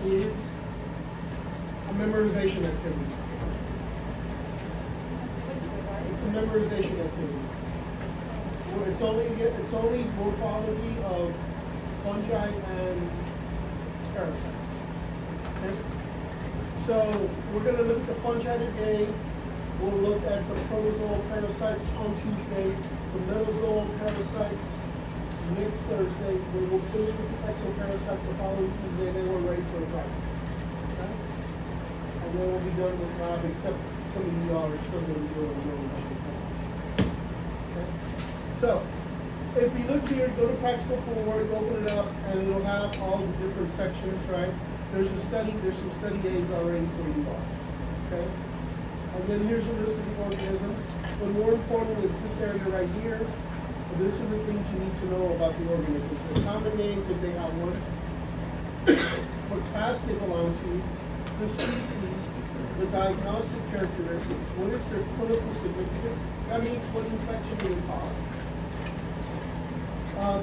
is a memorization activity. It's a memorization activity. Well, it's only morphology of fungi and parasites. Okay? So we're going to look at the fungi today. We'll look at the protozoal parasites on Tuesday, the metazoal parasites next Thursday. Then we'll finish with the exoparasites the following Tuesday, and then we're ready for the break. Okay? And then we'll be done with lab, except some of y'all are still going to do it alone. Okay? So, if you look here, go to Practical Forward, open it up, and it'll have all the different sections, right? There's some study aids already for you all. Okay? And then here's a list of the organisms. But more importantly, it's this area right here. These are the things you need to know about the organisms. The common names, if they have one, what class they belong to, the species, the diagnostic characteristics, what is their clinical significance, that means what infection they cause.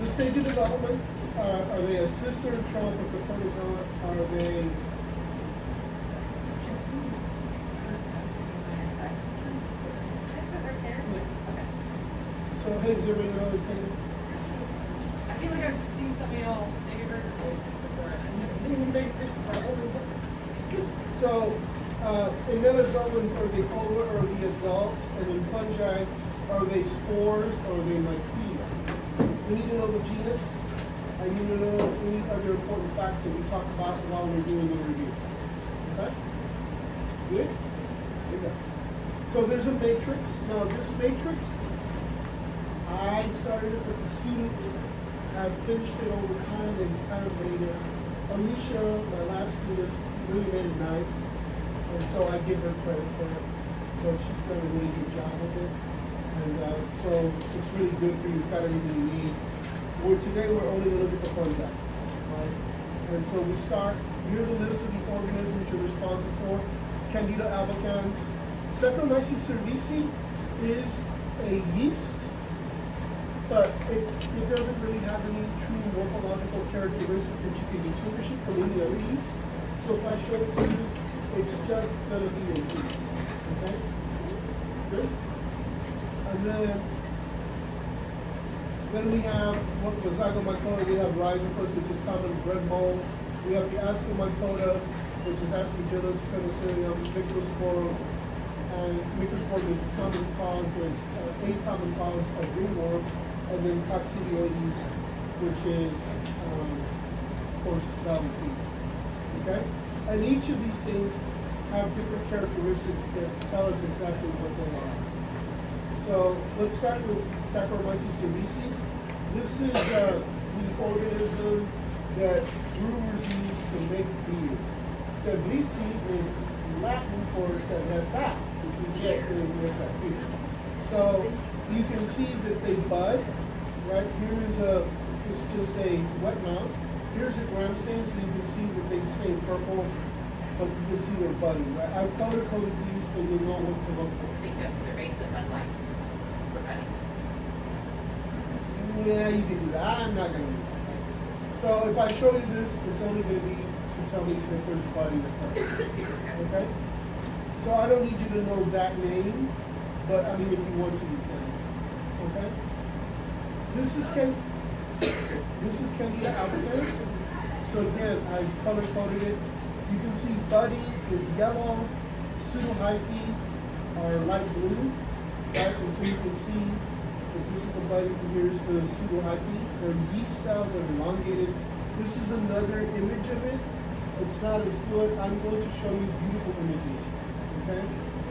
The stage of development, are they a sister troph of the protozoa? Are they So, hey, does everybody know this thing? I feel like I've seen some of y'all maybe heard your voices before, and I've never seen your faces before. So, in metazoans, are they ova or the adults? And in fungi, are they spores or are they mycelium? We need to know the genus. I need to know any other important facts that we talk about while we're doing the review. Okay? Good? Good go. So there's a matrix. Now this matrix, I started it, but the students have finished it over time. They kind of made it. Alicia, my last student, really made it nice, and so I give her credit for it. But she's done a really good job with it, and so it's really good for you. It's got everything you need. Today we're only going to look at the fungi, right? And so we start. Here are the list of the organisms you're responsible for. Candida albicans. Saccharomyces cerevisiae is a yeast, but it doesn't really have any true morphological characteristics that you can distinguish it from any other yeast. So if I show it to you, it's just going to be a yeast. Okay? Good? And then we have what the Zygomycota. We have Rhizopus, which is common bread mold. We have the Ascomycota, which is Aspergillus, Penicillium, Microsporum, and Microsporum is a common cause of ringworm, and then Coccidioides, which is, of course, valley fever. Okay? And each of these things have different characteristics that tell us exactly what they are. So let's start with Saccharomyces cerevisiae. This is the organism that brewers use to make beer. Cerevisiae is Latin for cerveza, which we get in beer. So you can see that they bud, right? Here is it's just a wet mount. Here's a gram stain, so you can see that they stain purple, but you can see they're budding, right? I've color-coded these so you know what to look for. I think of cerveza, but like for budding. Yeah, you can do that. I'm not going to do that. So if I show you this, it's only going to be to tell me if there's budding occurring. Okay? So I don't need you to know that name, but I mean, if you want to, you can. Okay? This is Candida albicans. So again, I color-coded it. You can see budding is yellow, pseudohyphae are light blue, right? And so you can see that this is the budding, here's the pseudohyphae. Their yeast cells are elongated. This is another image of it. It's not as good. I'm going to show you beautiful images, okay?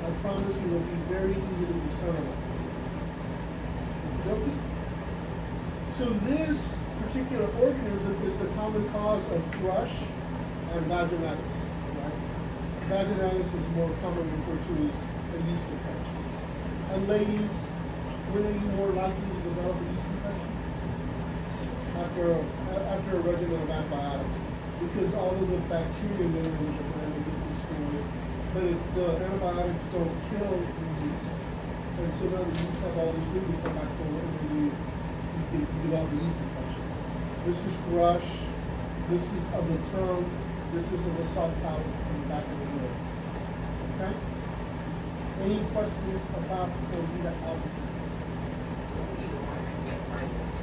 I promise you it will be very easy to discern. Okay? So this particular organism is the common cause of thrush and vaginitis. Right? Vaginitis is more commonly referred to as a yeast infection. And ladies, when are you more likely to develop a yeast infection? After a regimen of antibiotics, because all of the bacteria that are in the gland get destroyed. But if the antibiotics don't kill the yeast, and so now the yeast have all this room to come back forward, and you develop a yeast infection. This is thrush. This is of the tongue. This is the soft powder in the back of the wood. Okay? Any questions about Candida albicans? Either one, I can't find this.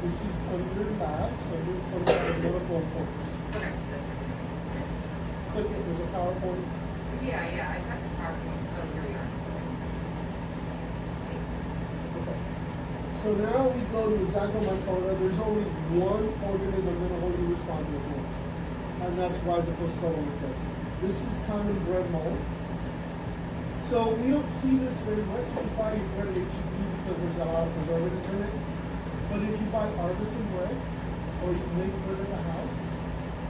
This is under labs, under fungi medical reports. Okay, that's Click it, there's a PowerPoint. yeah, I got the PowerPoint. Oh, here we are. Okay. So now we go to Zygomycota. There's only one organism that'll hold you responsible for, and that's Rhizopistolonifer. This is common bread mold. So we don't see this very much. You buy your bread at HEB because there's a lot of preservatives in it. But if you buy artisan bread, or you make bread at the house,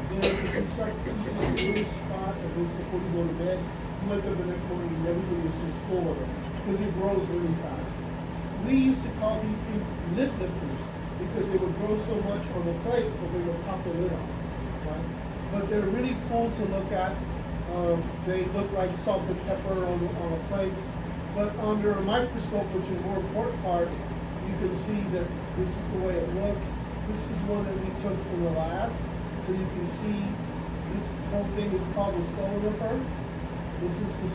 then if you start to see this little spot of this before you go to bed, you wake up the next morning and everything is just full of it because it grows really fast. We used to call these things lid lifters because they would grow so much on the plate that they would pop the lid off, right? But they're really cool to look at. They look like salt and pepper on a plate. But under a microscope, which is a more important part, you can see that this is the way it looks. This is one that we took in the lab. So you can see this whole thing is called the stolonifer. This is the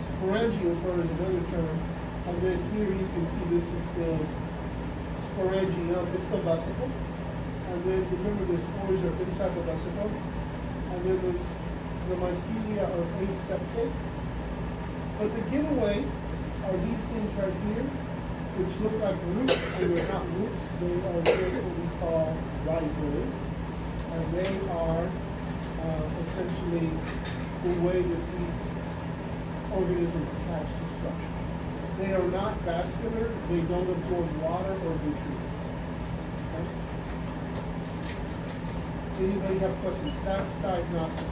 sporangiofer is another term. And then here you can see this is the sporangium. It's the vesicle. And then remember the spores are inside the vesicle. And then the mycelia are aseptate. But the giveaway are these things right here, which look like roots, and they're not roots. They are just what we call rhizoids. And they are essentially the way that these organisms attach to structures. They are not vascular. They don't absorb water or nutrients. Okay? Anybody have questions? That's diagnostic.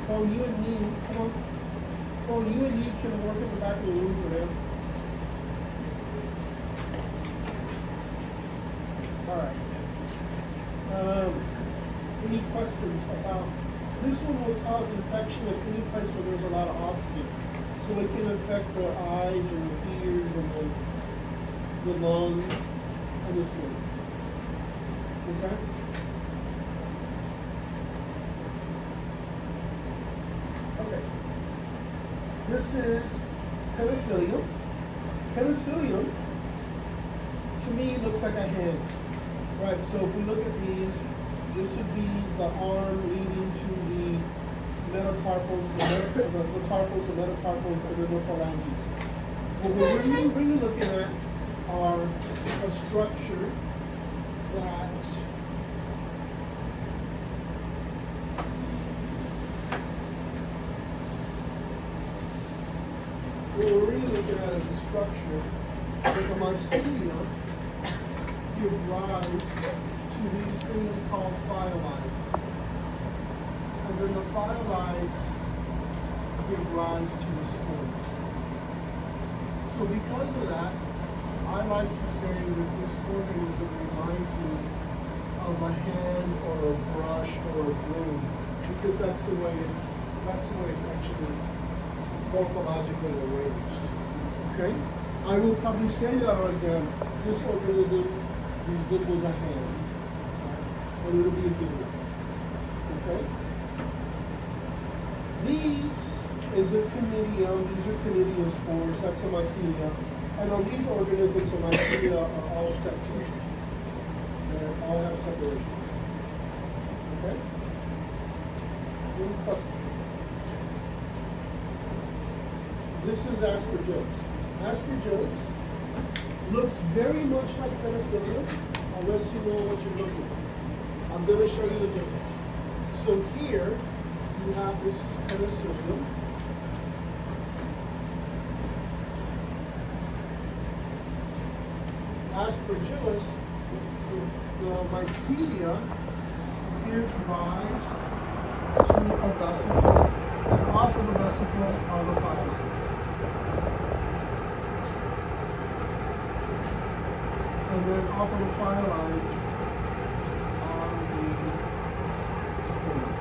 Phone, you and me, come on. Phone, you and me can work in the back of the room for them. All right. Any questions about this one will cause infection at any place where there's a lot of oxygen. So it can affect the eyes and the ears and the lungs and the skin. Okay? Okay. This is penicillium. Penicillium, to me, looks like a hand. Right, so if we look at these, this would be the arm leading to the metacarpals, the carpals, the metacarpals, and then the phalanges. What we're really looking at are a structure that what we're really looking at is a structure that the mycelia give rise to these things called phyalides. And then the phyalides give rise to the spores. So because of that, I like to say that this organism reminds me of a hand or a brush or a broom, because that's the way it's actually morphologically arranged. Okay? I will probably say that on exam. This organism resembles a hand, and it'll be a good one. Okay? These is a conidium. These are conidium spores. That's the mycelia. And on these organisms, the mycelia are all septate. They all have separations. Okay? Any questions? This is aspergillus. Aspergillus looks very much like penicillium, unless you know what you're looking at. I'm going to show you the difference. So here, you have this is penicillium. Aspergillus, the mycelia gives rise to a vesicle, and off of the vesicle are the phyalides. And then off of the phyalides are the spores.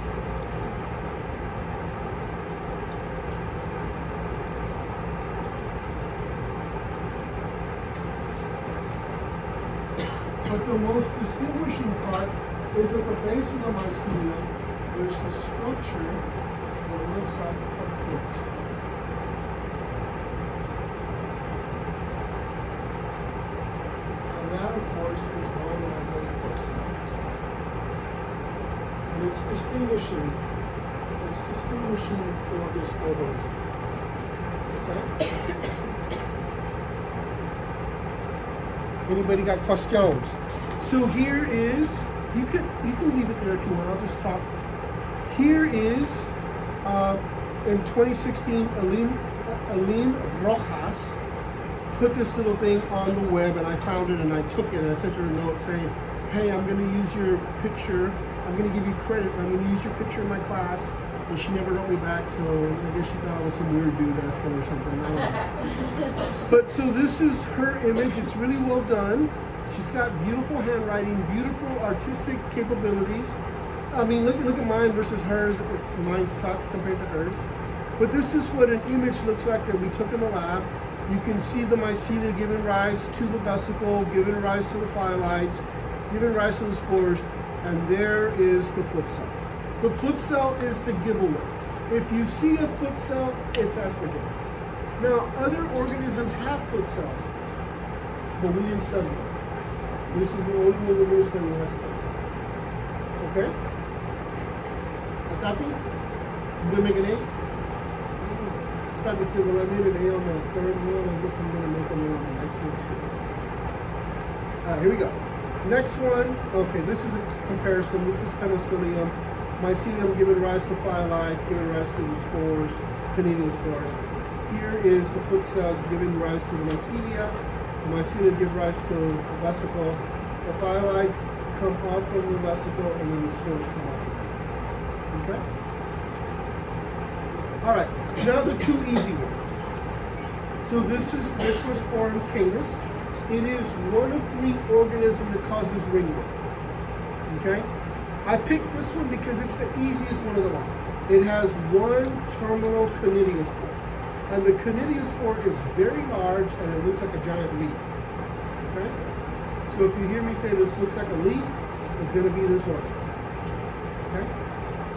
But the most distinguishing part is at the base of the mycelium, there's a structure that looks like a foot. And that, of course, is known as a foot cell. And it's distinguishing. It's distinguishing for this organism. Okay? Anybody got questions? So here is, you can leave it there if you want, I'll just talk. Here is, in 2016, Aline Rojas put this little thing on the web, and I found it and I took it and I sent her a note saying, hey, I'm gonna use your picture, I'm gonna give you credit, I'm gonna use your picture in my class. And she never wrote me back, so I guess she thought I was some weird dude asking or something. I don't know. But so this is her image. It's really well done. She's got beautiful handwriting, beautiful artistic capabilities. I mean, look at mine versus hers. Mine sucks compared to hers. But this is what an image looks like that we took in the lab. You can see the mycelia giving rise to the vesicle, giving rise to the phyalides, giving rise to the spores, and there is the foot cell. The foot cell is the giveaway. If you see a foot cell, it's aspergillus. Now, other organisms have foot cells, but we didn't study it. This is the only one we're going to study that has a foot cell. Okay? Tati, you gonna make an A? I thought they said, well, I made an A on the third one. I guess I'm gonna make an A on the next one too. All right, here we go. Next one. Okay, this is a comparison. This is penicillium. Mycelium giving rise to phyalides, giving rise to the spores, conidiospores. Here is the foot cell giving rise to the mycelia. The mycelia give rise to the vesicle. The phyalides come off of the vesicle, and then the spores come off of it. Okay? All right, now the two easy ones. So this is Microsporum canis. It is one of 3 organisms that causes ringworm. Okay? I picked this one because it's the easiest one of them all. It has one terminal conidiospore. And the conidiospore is very large and it looks like a giant leaf. Okay? So if you hear me say this looks like a leaf, it's going to be this organism. Okay?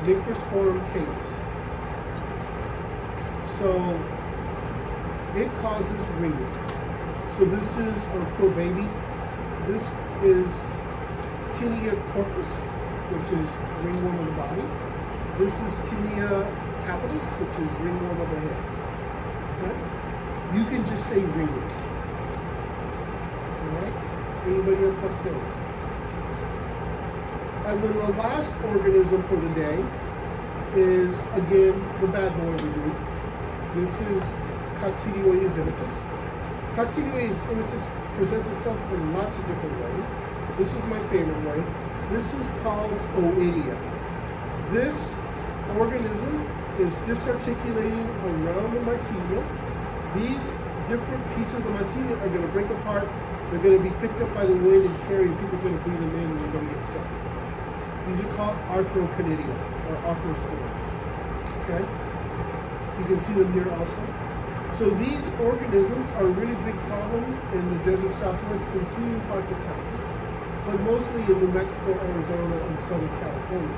Microsporum canis. So it causes ringworm. So this is our poor baby. This is Tinea corpus, which is ringworm of the body. This is Tinea capitis, which is ringworm of the head. Okay? You can just say ringworm. All right? Anybody have questions? And then the last organism for the day is, again, the bad boy of the group. This is Coccidioides immitis. Coccidioides immitis presents itself in lots of different ways. This is my favorite way. This is called oidia. This organism is disarticulating around the mycelia. These different pieces of the mycelia are going to break apart. They're going to be picked up by the wind and carried. People are going to breathe them in and they're going to get sick. These are called arthroconidia or arthrospores. Okay? You can see them here also. So these organisms are a really big problem in the desert Southwest, including parts of Texas, but mostly in New Mexico, Arizona, and Southern California.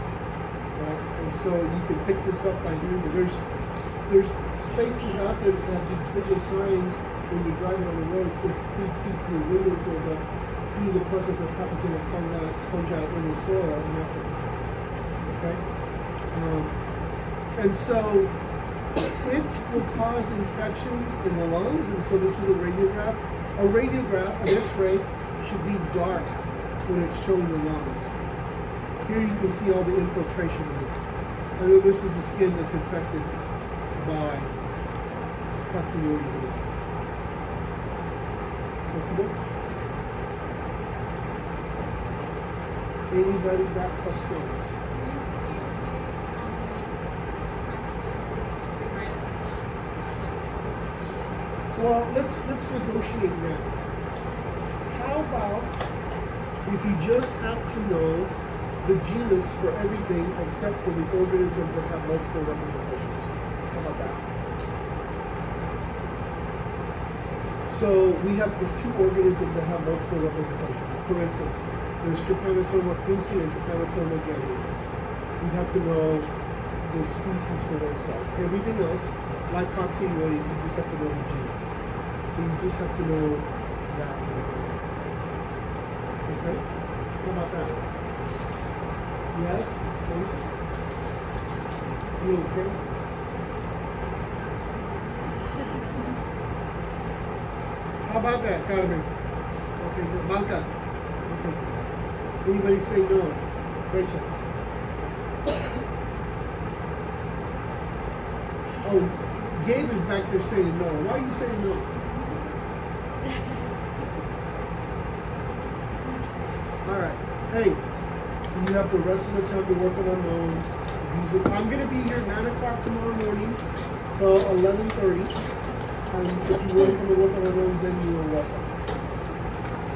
Right? And so you can pick this up by here. There's spaces out there that have these little signs when you're driving on the road. It says, please keep your windows rolled up due to the presence of pathogenic fungi in the soil, and that's what this says. Okay? And so it will cause infections in the lungs, and so this is a radiograph. A radiograph, an X-ray, should be dark when it's showing the lungs. Here you can see all the infiltration in it. And then this is the skin that's infected by Coccidioides immitis. Okay. Anybody got questions? Well, let's negotiate now. How about if you just have to know the genus for everything except for the organisms that have multiple representations? How about that? So we have these two organisms that have multiple representations. For instance, there's Trypanosoma cruzi and Trypanosoma gambius. You'd have to know the species for those guys. Everything else, like coccinioides, you just have to know the genus. So you just have to know that. Okay? How about that? Yes? Please? You okay? How about that, Carmen? Okay, good. Malca? Okay. Anybody say no? Rachel? Oh, Gabe is back there saying no. Why are you saying no? All right. Hey, you have the rest of the time to work on those. I'm going to be here 9 o'clock tomorrow morning till 11:30. If you want to come and work on those, then you are welcome.